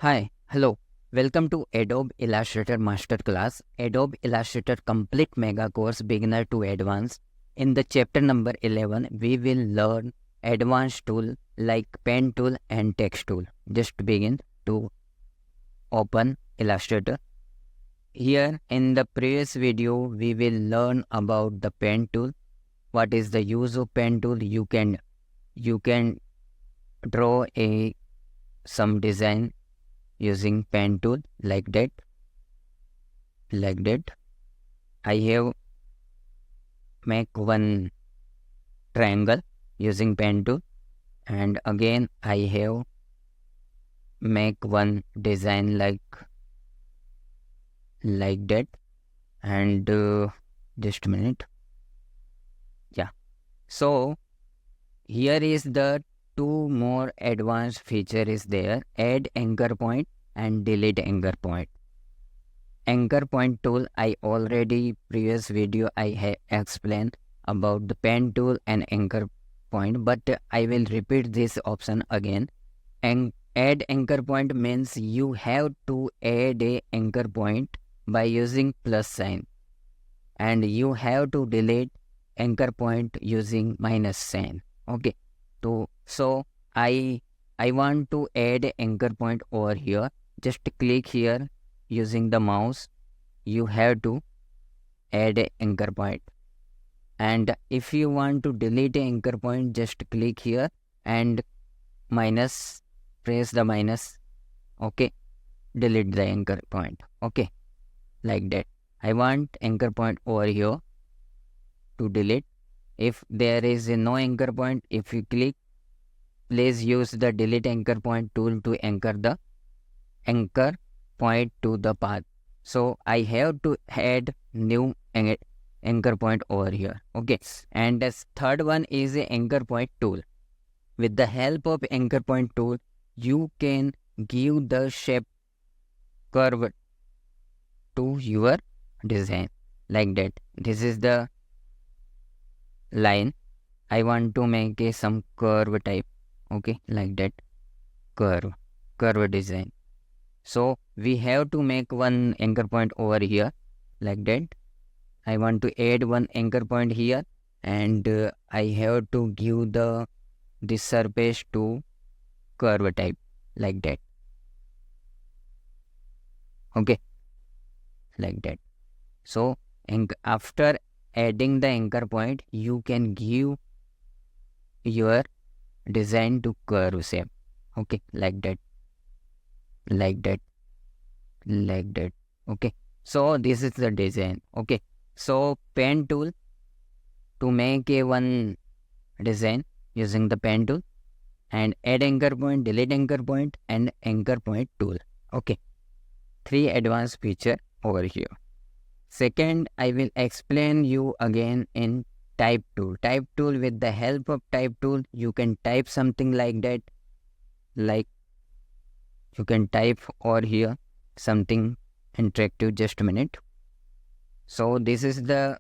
Hello. Welcome to Adobe Illustrator Masterclass, Adobe Illustrator Complete Mega Course Beginner to Advanced. In the chapter number 11, we will learn advanced tool like pen tool and text tool. Just begin to open Illustrator. Here in the previous video, we will learn about the pen tool. What is the use of pen tool? You can draw some design using pen tool like that. I have make one triangle using pen tool, and again I have make one design like that, and just a minute. So here is the two more advanced feature is there: add anchor point and delete anchor point. Anchor point tool, I already previous video I have explained about the pen tool and anchor point, but I will repeat this option again. And add anchor point means you have to add a anchor point by using plus sign, and you have to delete anchor point using minus sign. Okay, so I want to add anchor point over here. Just click here using the mouse. You have to add a anchor point, and if you want to delete a anchor point, just click here and minus, press the minus. Okay, delete the anchor point. Okay, like that. I want anchor point over here to delete. If there is no anchor point, if you click, please use the delete anchor point tool to anchor the anchor point to the path. So I have to add new anchor point over here. Okay, and the third one is a anchor point tool. With the help of anchor point tool, you can give the shape curve to your design like that. This is the line. I want to make some curve type. Okay, like that, curve design. So we have to make one anchor point over here like that. I want to add one anchor point here, and I have to give this surface to curve type like that. Okay, like that. So after adding the anchor point, you can give your design to curve shape. Okay, like that. Okay, so this is the design. Okay, so pen tool, to make one design using the pen tool, and add anchor point, delete anchor point, and anchor point tool. Okay, 3 advanced feature over here. Second, I will explain you again in type tool. Type tool, with the help of type tool, you can type something like that. Like you can type over here something interactive. Just a minute. So this is the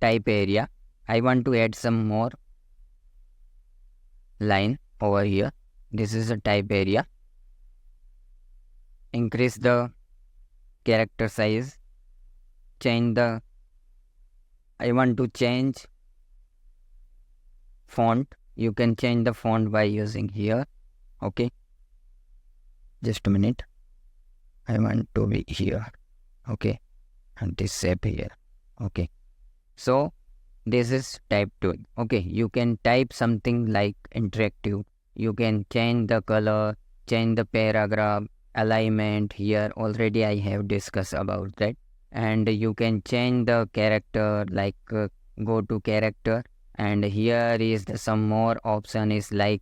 type area. I want to add some more line over here. This is the type area. Increase the character size. I want to change font. You can change the font by using here. Okay, just a minute. I want to be here. Okay, and this shape here. Okay, so this is type tool. Okay, you can type something like interactive. You can change the color, change the paragraph, alignment. Here already I have discussed about that. And you can change the character, like go to character, and here is some more option is like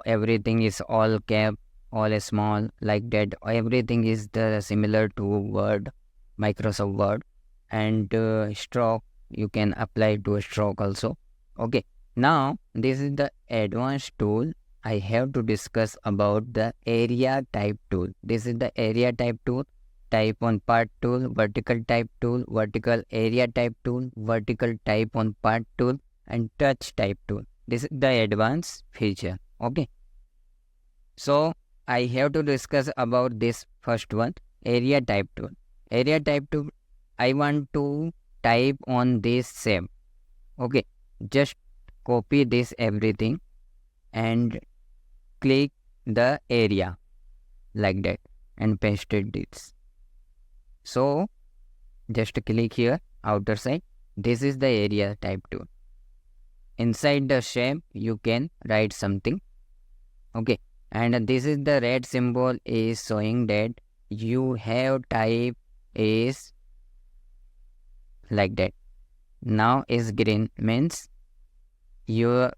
everything is all cap, all small, like that. Everything is the similar to Word, Microsoft Word. And stroke, you can apply to a stroke also. Okay, now this is the advanced tool. I have to discuss about the area type tool. This is the area type tool. Type on part tool, vertical type tool, vertical area type tool, vertical type on part tool, and touch type tool. This is the advanced feature. Okay, so I have to discuss about this first one, area type tool. Area type tool, I want to type on this shape. Okay, just copy this everything and click the area like that and paste it this. So just click here outer side. This is the area type tool. Inside the shape you can write something. Okay, and this is the red symbol is showing that you have type is like that. Now is green means your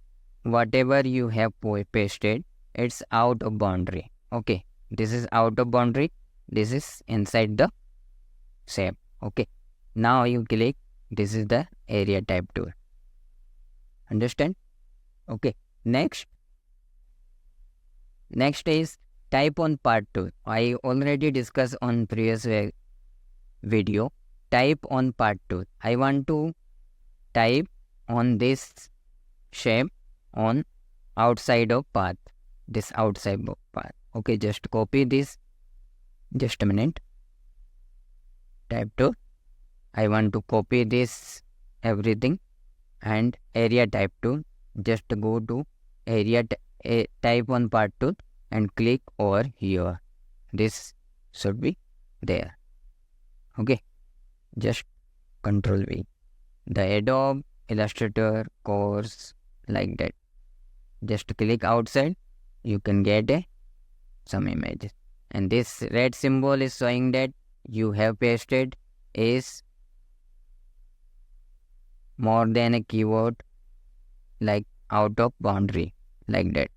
whatever you have pasted, it's out of boundary. Okay, this is out of boundary, this is inside the shape. Okay, now you click, this is the area type tool. Understand? Okay, next is type on part tool. I already discussed on previous video. Type on part tool. I want to type on this shape on outside of path. This outside of path. Okay, just copy this. Just a minute. Type tool. I want to copy this everything and area type tool. Just go to area type on part tool and click over here. This should be there. Okay, just Control V. The Adobe Illustrator course like that. Just click outside, you can get some images. And this red symbol is showing that you have pasted is more than a keyword, like out of boundary, like that.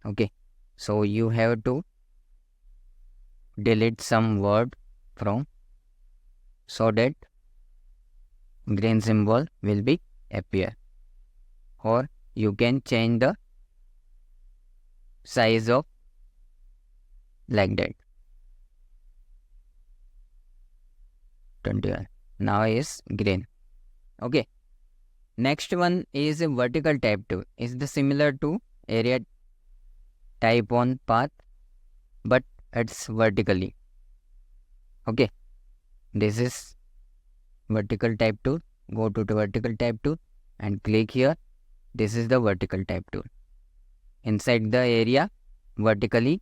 Okay, so you have to delete some word from so that green symbol will be appear, or you can change the size of like that. 21 now is green. Okay, next one is a vertical type tool. Is the similar to area type on path, but it's vertically. Okay, this is vertical type tool. Go to the vertical type tool and click here. This is the vertical type tool. Inside the area vertically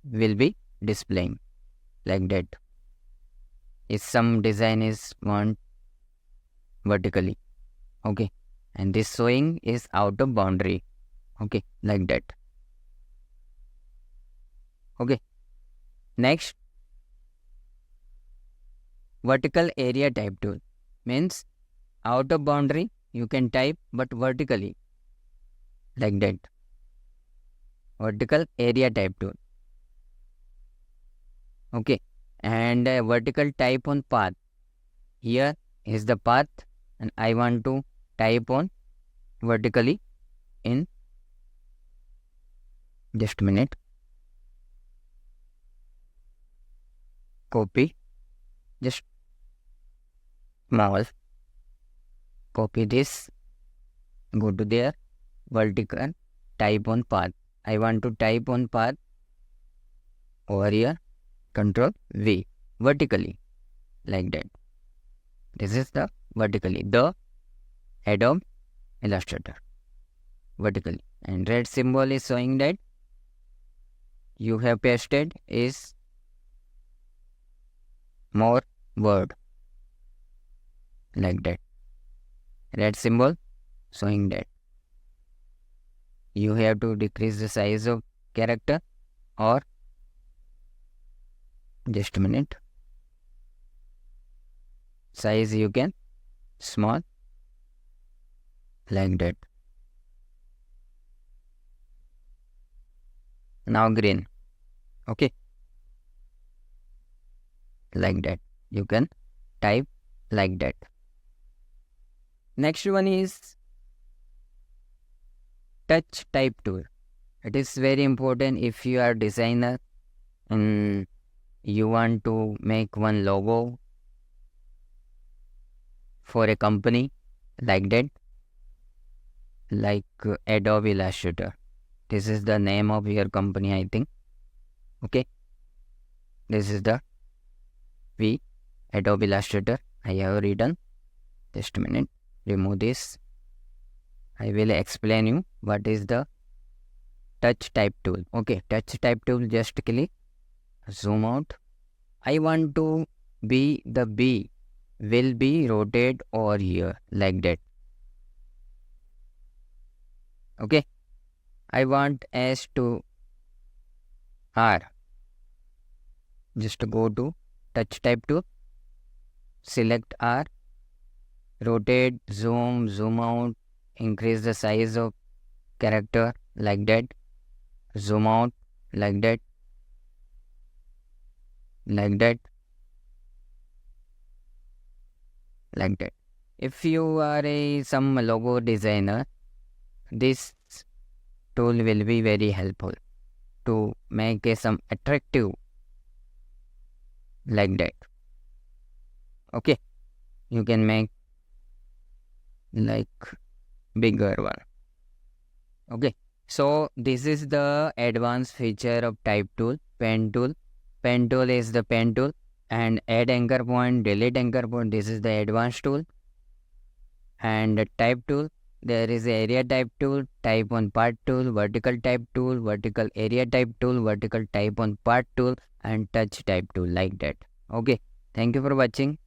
will be displaying like that. If some design is want vertically. Okay, and this showing is out of boundary. Okay, like that. Okay, next, vertical area type tool means out of boundary you can type, but vertically like that. Vertical area type tool. Okay, and vertical type on path. Here is the path and I want to type on vertically in just a minute. Copy, just small, copy this, go to there, vertical type on path. I want to type on path over here, Control V, vertically like that. This is the vertically, the Adobe Illustrator vertically, and red symbol is showing that you have pasted is more word like that. Red symbol showing that you have to decrease the size of character, or just a minute, size you can small like that. Now green. Okay, like that you can type like that. Next one is touch type tool. It is very important if you are designer and you want to make one logo for a company like that, like Adobe Illustrator. This is the name of your company, I think. Okay, this is the V Adobe Illustrator. I have written. Just a minute. Remove this. I will explain you what is the touch type tool. Okay, touch type tool. Just click. Zoom out. I want to be the B will be rotate over here like that. Okay. I want S to R. Just go to touch type tool. Select R. Rotate, zoom out, increase the size of character like that. Zoom out like that. Like that. Like that. If you are some logo designer, this tool will be very helpful to make some attractive like that. Okay, you can make like bigger one. Okay, so this is the advanced feature of type tool. Pen tool. Pen tool is the pen tool, and add anchor point, delete anchor point, this is the advanced tool. And type tool, there is area type tool, type on part tool, vertical type tool, vertical area type tool, vertical type on part tool, and touch type tool like that. Okay, thank you for watching.